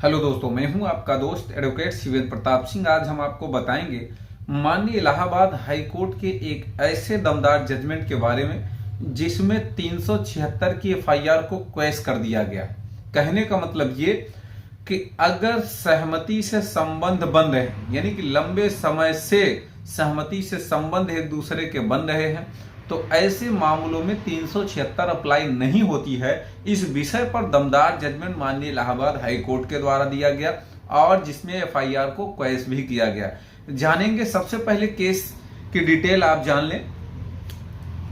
Hello दोस्तों, मैं हूं आपका दोस्त एडवोकेट शिवेंद्र प्रताप सिंह। आज हम आपको बताएंगे माननीय इलाहाबाद हाई कोर्ट के एक ऐसे दमदार जजमेंट के बारे में जिसमें 376 की एफआईआर को क्वैश कर दिया गया। कहने का मतलब ये कि अगर सहमति से संबंध बन रहे हैं, यानी कि लंबे समय से सहमति से संबंध एक दूसरे के बन रहे हैं, तो ऐसे मामलों में 376 अप्लाई नहीं होती है। इस विषय पर दमदार जजमेंट माननीय इलाहाबाद हाई कोर्ट के द्वारा दिया गया और जिसमें एफआईआर को क्वैश भी किया गया। जानेंगे सबसे पहले केस की डिटेल आप जान लें।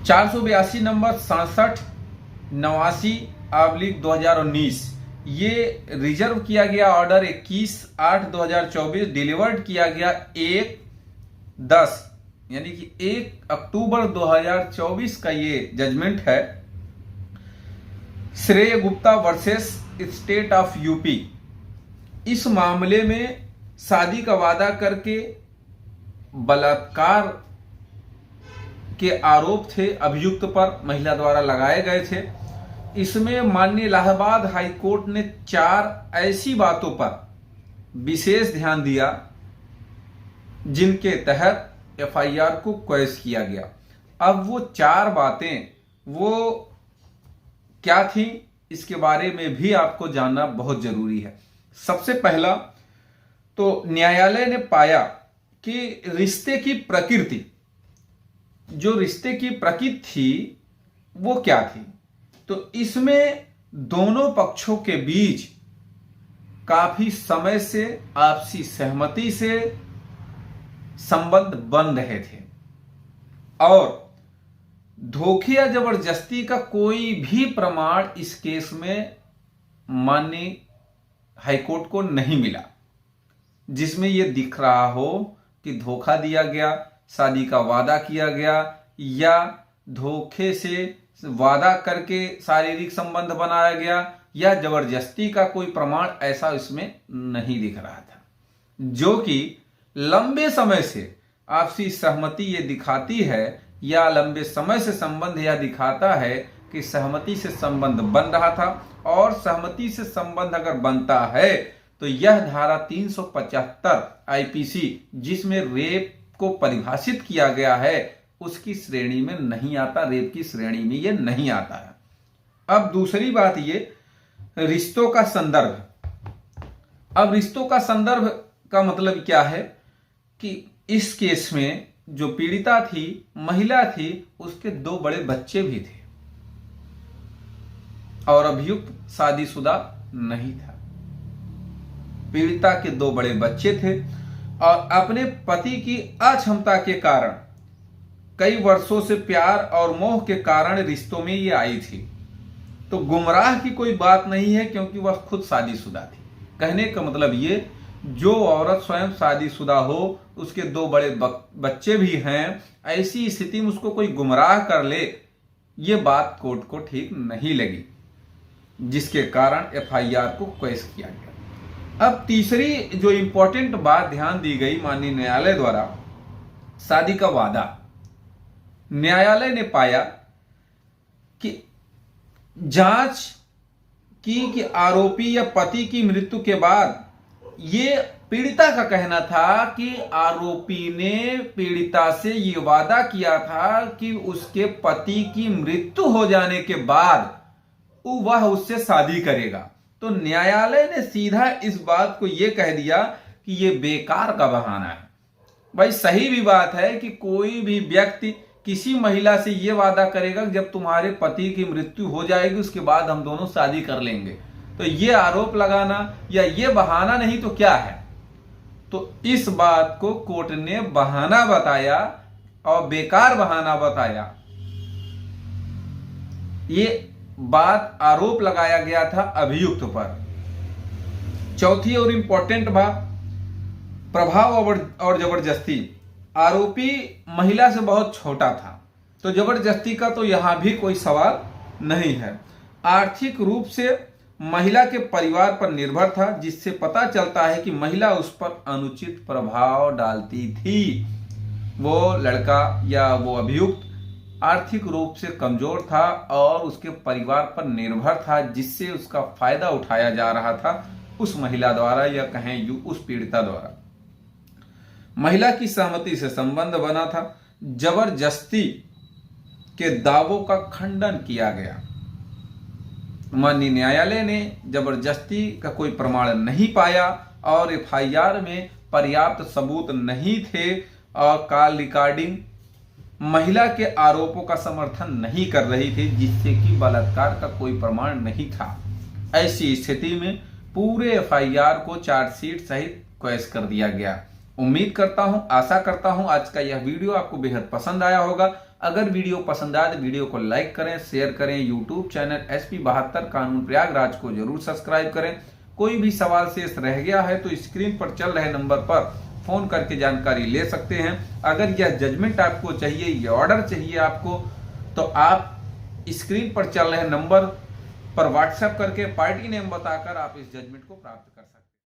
482 नंबर 6789/2019 ये रिजर्व किया गया ऑर्डर 21/8/2024 डिलीवर्ड किया गया 1/10 यानी कि 1 अक्टूबर 2024 का ये जजमेंट है। श्रेय Gupta versus state of UP. इस मामले में शादी का वादा करके बलात्कार के आरोप थे अभियुक्त पर, महिला द्वारा लगाए गए थे। इसमें माननीय इलाहाबाद हाई कोर्ट ने 4 ऐसी बातों पर विशेष ध्यान दिया जिनके तहत एफआईआर को क्वैश किया गया। अब वो 4 बातें वो क्या थी, इसके बारे में भी आपको जानना बहुत जरूरी है। सबसे पहला तो न्यायालय ने पाया कि रिश्ते की प्रकृति, जो रिश्ते की प्रकृति थी वो क्या थी, तो इसमें दोनों पक्षों के बीच काफी समय से आपसी सहमति से संबंध बन रहे थे और धोखे या जबरदस्ती का कोई भी प्रमाण इस केस में माननीय हाईकोर्ट को नहीं मिला जिसमें यह दिख रहा हो कि धोखा दिया गया, शादी का वादा किया गया या धोखे से वादा करके शारीरिक संबंध बनाया गया या जबरदस्ती का कोई प्रमाण ऐसा इसमें नहीं दिख रहा था। जो कि लंबे समय से आपसी सहमति ये दिखाती है या लंबे समय से संबंध यह दिखाता है कि सहमति से संबंध बन रहा था और सहमति से संबंध अगर बनता है तो यह धारा 375 आईपीसी जिसमें रेप को परिभाषित किया गया है उसकी श्रेणी में नहीं आता, रेप की श्रेणी में यह नहीं आता है। अब दूसरी बात ये रिश्तों का संदर्भ। अब रिश्तों का संदर्भ का मतलब क्या है कि इस केस में जो पीड़िता थी, महिला थी, उसके 2 बड़े बच्चे भी थे और अभियुक्त शादीशुदा नहीं था। पीड़िता के 2 बड़े बच्चे थे और अपने पति की अक्षमता के कारण कई वर्षों से प्यार और मोह के कारण रिश्तों में ये आई थी। तो गुमराह की कोई बात नहीं है क्योंकि वह खुद शादीशुदा थी। कहने का मतलब ये, जो औरत स्वयं शादीशुदा हो, उसके 2 बड़े बच्चे भी हैं, ऐसी स्थिति में उसको कोई गुमराह कर ले, ये बात कोर्ट को ठीक नहीं लगी, जिसके कारण एफआईआर को क्वैश किया गया। अब तीसरी जो इंपॉर्टेंट बात ध्यान दी गई माननीय न्यायालय द्वारा, शादी का वादा। न्यायालय ने पाया कि जांच की कि आरोपी या पति की मृत्यु के बाद ये पीड़िता का कहना था कि आरोपी ने पीड़िता से ये वादा किया था कि उसके पति की मृत्यु हो जाने के बाद वह उससे शादी करेगा। तो न्यायालय ने सीधा इस बात को यह कह दिया कि ये बेकार का बहाना है। भाई सही भी बात है कि कोई भी व्यक्ति किसी महिला से यह वादा करेगा कि जब तुम्हारे पति की मृत्यु हो जाएगी उसके बाद हम दोनों शादी कर लेंगे, तो ये आरोप लगाना या ये बहाना नहीं तो क्या है। तो इस बात को कोर्ट ने बहाना बताया और बेकार बहाना बताया। ये बात आरोप लगाया गया था अभियुक्त पर। चौथी और इंपॉर्टेंट बात, प्रभाव और जबरदस्ती। आरोपी महिला से बहुत छोटा था तो जबरदस्ती का तो यहां भी कोई सवाल नहीं है। आर्थिक रूप से महिला के परिवार पर निर्भर था, जिससे पता चलता है कि महिला उस पर अनुचित प्रभाव डालती थी। वो लड़का या वो अभियुक्त आर्थिक रूप से कमजोर था और उसके परिवार पर निर्भर था, जिससे उसका फायदा उठाया जा रहा था उस महिला द्वारा या कहें उस पीड़िता द्वारा। महिला की सहमति से संबंध बना था, जबरदस्ती के दावों का खंडन किया गया। माननीय न्यायालय ने जबरदस्ती का कोई प्रमाण नहीं पाया और एफआईआर में पर्याप्त सबूत नहीं थे और कॉल रिकॉर्डिंग महिला के आरोपों का समर्थन नहीं कर रही थी, जिससे कि बलात्कार का कोई प्रमाण नहीं था। ऐसी स्थिति में पूरे एफआईआर को चार्जशीट सहित क्वैश कर दिया गया। उम्मीद करता हूं, आशा करता हूं आज का यह वीडियो आपको बेहद पसंद आया होगा। अगर वीडियो पसंद आए तो वीडियो को लाइक करें, शेयर करें। यूट्यूब चैनल SP 72 कानून प्रयागराज को जरूर सब्सक्राइब करें। कोई भी सवाल शेष रह गया है तो स्क्रीन पर चल रहे नंबर पर फोन करके जानकारी ले सकते हैं। अगर यह जजमेंट आपको चाहिए, यह ऑर्डर चाहिए आपको, तो आप स्क्रीन पर चल रहे नंबर पर व्हाट्सएप करके पार्टी नेम बताकर आप इस जजमेंट को प्राप्त कर सकते हैं।